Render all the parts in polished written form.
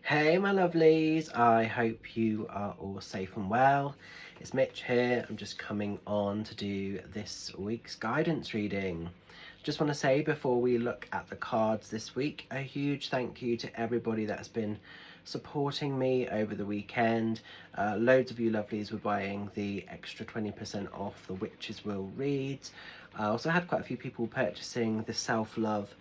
Hey my lovelies, I hope you are all safe and well. It's Mitch here. I'm just coming on to do this week's guidance reading. Just want to say before we look at the cards this week, a huge thank you to everybody that's been supporting me over the weekend. Loads of you lovelies were buying the extra 20% off the Witch's Will reads. I also had quite a few people purchasing the self-love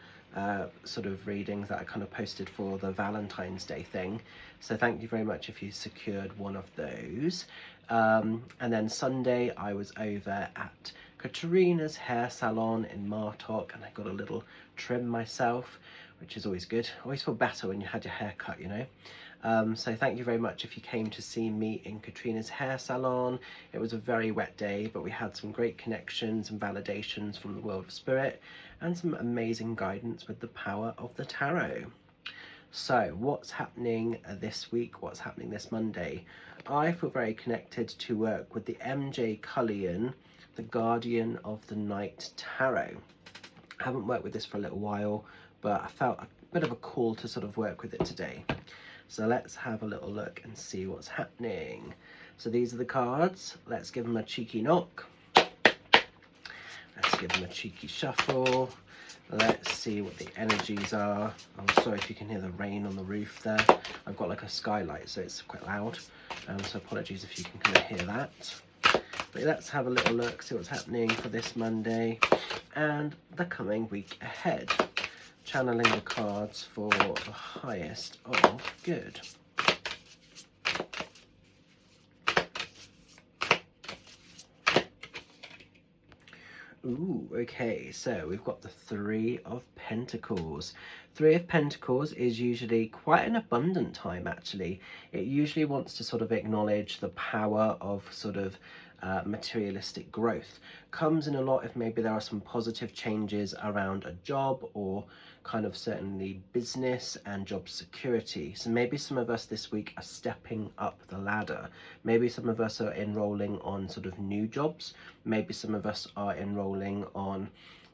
sort of readings that I kind of posted for the Valentine's Day thing. So thank you very much if you secured one of those. And then Sunday I was over at Katerina's hair salon in Martok and I got a little trim myself, which is always good. Always feel better when you had your hair cut, you know. So thank you very much if you came to see me in Katrina's hair salon. It was a very wet day, but we had some great connections and validations from the world of spirit and some amazing guidance with the power of the tarot. So what's happening this week? What's happening this Monday? I feel very connected to work with the MJ Cullion, the Guardian of the Night Tarot. I haven't worked with this for a little while, but I felt a bit of a call to sort of work with it today. So let's have a little look and see what's happening. So these are the cards. Let's give them a cheeky knock. Let's give them a cheeky shuffle. Let's see what the energies are. I'm sorry if you can hear the rain on the roof there. I've got like a skylight, so it's quite loud. So apologies if you can kind of hear that. But let's have a little look, see what's happening for this Monday and the coming week ahead. Channeling the cards for the highest of good. Ooh, okay, so we've got the Three of Pentacles. Three of Pentacles is usually quite an abundant time, actually. It usually wants to sort of acknowledge the power of sort of materialistic growth. Comes in a lot if maybe there are some positive changes around a job or kind of certainly business and job security. So maybe some of us this week are stepping up the ladder. Maybe some of us are enrolling on sort of new jobs. Maybe some of us are enrolling on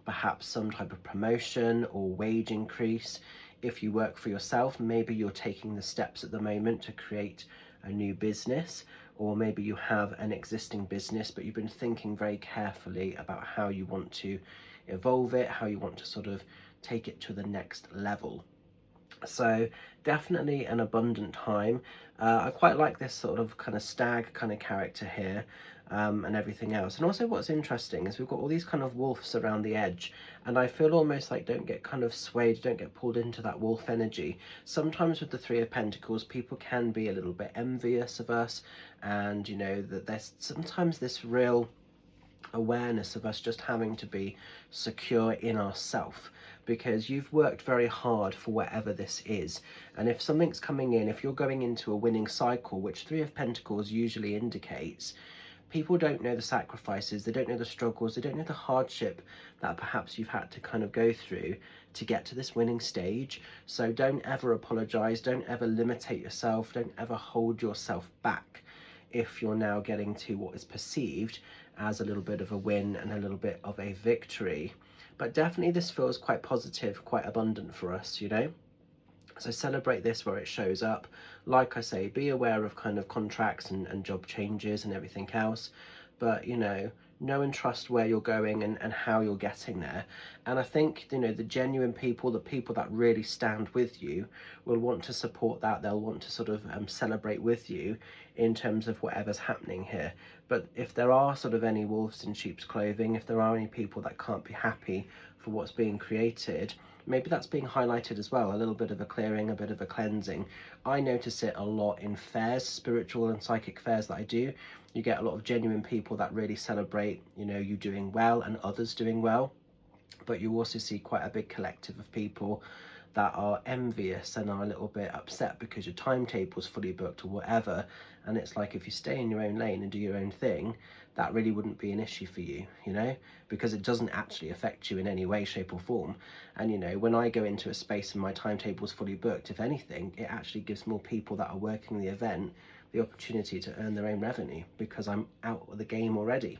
perhaps some type of promotion or wage increase. If you work for yourself, maybe you're taking the steps at the moment to create a new business, or maybe you have an existing business but you've been thinking very carefully about how you want to evolve it, how you want to sort of take it to the next level. So definitely an abundant time. I quite like this sort of kind of stag kind of character here, and everything else. And also what's interesting is we've got all these kind of wolves around the edge, and I feel almost like don't get kind of swayed, don't get pulled into that wolf energy. Sometimes with the Three of Pentacles, people can be a little bit envious of us, and you know that there's sometimes this real awareness of us just having to be secure in ourself, because you've worked very hard for whatever this is. And if something's coming in, if you're going into a winning cycle, which Three of Pentacles usually indicates, people don't know the sacrifices, they don't know the struggles, they don't know the hardship that perhaps you've had to kind of go through to get to this winning stage. So don't ever apologize, don't ever limitate yourself, don't ever hold yourself back if you're now getting to what is perceived as a little bit of a win and a little bit of a victory. But definitely this feels quite positive, quite abundant for us, you know. So celebrate this where it shows up. Like I say, be aware of kind of contracts and job changes and everything else, but you know and trust where you're going and how you're getting there. And I think, you know, the genuine people, the people that really stand with you, will want to support that. They'll want to sort of celebrate with you in terms of whatever's happening here. But if there are sort of any wolves in sheep's clothing, if there are any people that can't be happy for what's being created, maybe that's being highlighted as well. A little bit of a clearing, a bit of a cleansing. I notice it a lot in fairs, spiritual and psychic fairs that I do. You get a lot of genuine people that really celebrate, you know, you doing well and others doing well. But you also see quite a big collective of people that are envious and are a little bit upset because your timetable's fully booked or whatever. And it's like, if you stay in your own lane and do your own thing, that really wouldn't be an issue for you, you know, because it doesn't actually affect you in any way, shape or form. And you know, when I go into a space and my timetable's fully booked, if anything, it actually gives more people that are working the event the opportunity to earn their own revenue, because I'm out of the game already.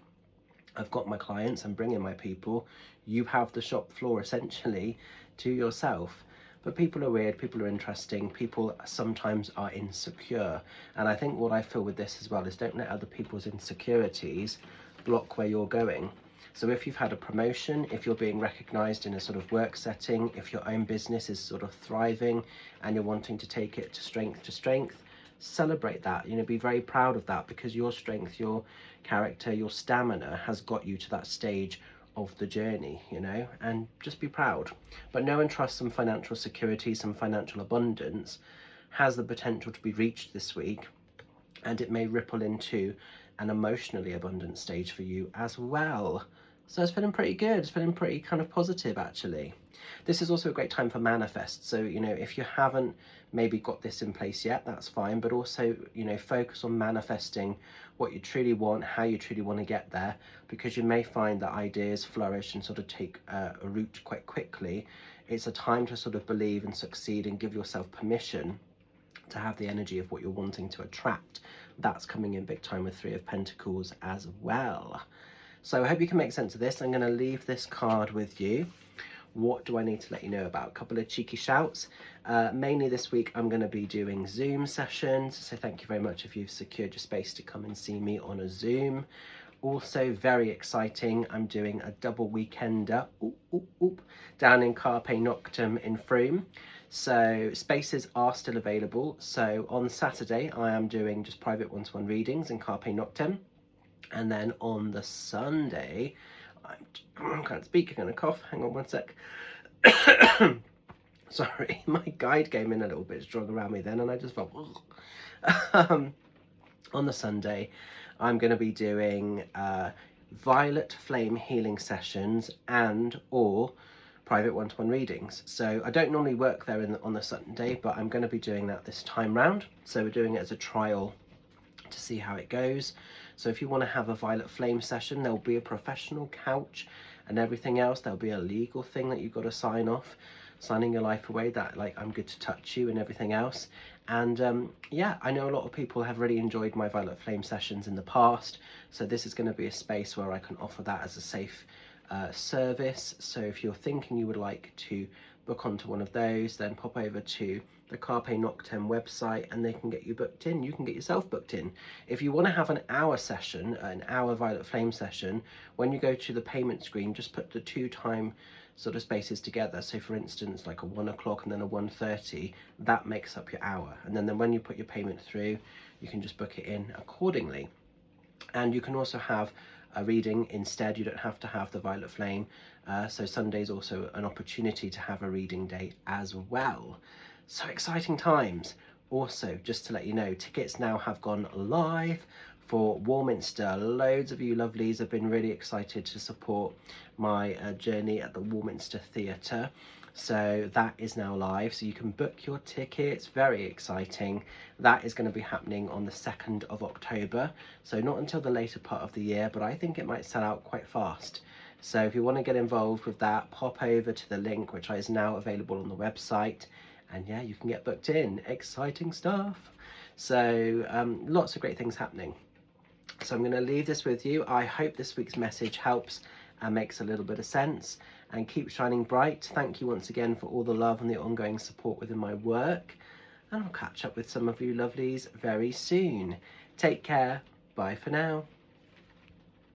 I've got my clients, I'm bringing my people. You have the shop floor essentially to yourself. But people are weird, people are interesting, people sometimes are insecure. And I think what I feel with this as well is don't let other people's insecurities block where you're going. So if you've had a promotion, if you're being recognized in a sort of work setting, if your own business is sort of thriving and you're wanting to take it to strength, celebrate that. You know, be very proud of that, because your strength, your character, your stamina has got you to that stage of the journey, you know, and just be proud. But know and trust some financial security, some financial abundance has the potential to be reached this week, and it may ripple into an emotionally abundant stage for you as well. So it's feeling pretty good. It's feeling pretty kind of positive, actually. This is also a great time for manifest. So, you know, if you haven't maybe got this in place yet, that's fine. But also, you know, focus on manifesting what you truly want, how you truly want to get there, because you may find that ideas flourish and sort of take a root quite quickly. It's a time to sort of believe and succeed and give yourself permission to have the energy of what you're wanting to attract. That's coming in big time with Three of Pentacles as well. So I hope you can make sense of this. I'm going to leave this card with you. What do I need to let you know about? A couple of cheeky shouts. Mainly this week I'm going to be doing Zoom sessions, so thank you very much if you've secured your space to come and see me on a Zoom. Also very exciting, I'm doing a double weekender down in Carpe Noctem in Frome. So spaces are still available. So on Saturday I am doing just private one-to-one readings in Carpe Noctem. And then on the Sunday, I can't speak, I'm gonna cough, hang on one sec. Sorry, my guide came in a little bit strong around me then and I just felt, on the Sunday, I'm gonna be doing violet flame healing sessions and or private one-to-one readings. So I don't normally work there on the Sunday, but I'm gonna be doing that this time round. So we're doing it as a trial to see how it goes. So if you want to have a violet flame session, there'll be a professional couch and everything else. There'll be a legal thing that you've got to sign off, signing your life away, that like I'm good to touch you and everything else. And yeah, I know a lot of people have really enjoyed my violet flame sessions in the past, so this is going to be a space where I can offer that as a safe service. So if you're thinking you would like to book onto one of those, then pop over to the Carpe Noctem website and they can get you booked in. You can get yourself booked in. If you want to have an hour session, an hour violet flame session, when you go to the payment screen, just put the 2 time sort of spaces together. So for instance, like a 1 o'clock and then a 1:30, that makes up your hour. And then when you put your payment through, you can just book it in accordingly. And you can also have a reading instead. You don't have to have the violet flame. So Sunday's also an opportunity to have a reading date as well. So exciting times. Also, just to let you know, tickets now have gone live for Warminster. Loads of you lovelies have been really excited to support my journey at the Warminster Theatre. So that is now live, so you can book your tickets. Very exciting. That is going to be happening on the 2nd of October, so not until the later part of the year, but I think it might sell out quite fast. So if you want to get involved with that, pop over to the link which is now available on the website, and yeah, you can get booked in. Exciting stuff. So lots of great things happening. So I'm going to leave this with you. I hope this week's message helps and makes a little bit of sense, and keep shining bright. Thank you once again for all the love and the ongoing support within my work, and I'll catch up with some of you lovelies very soon. Take care. Bye for now.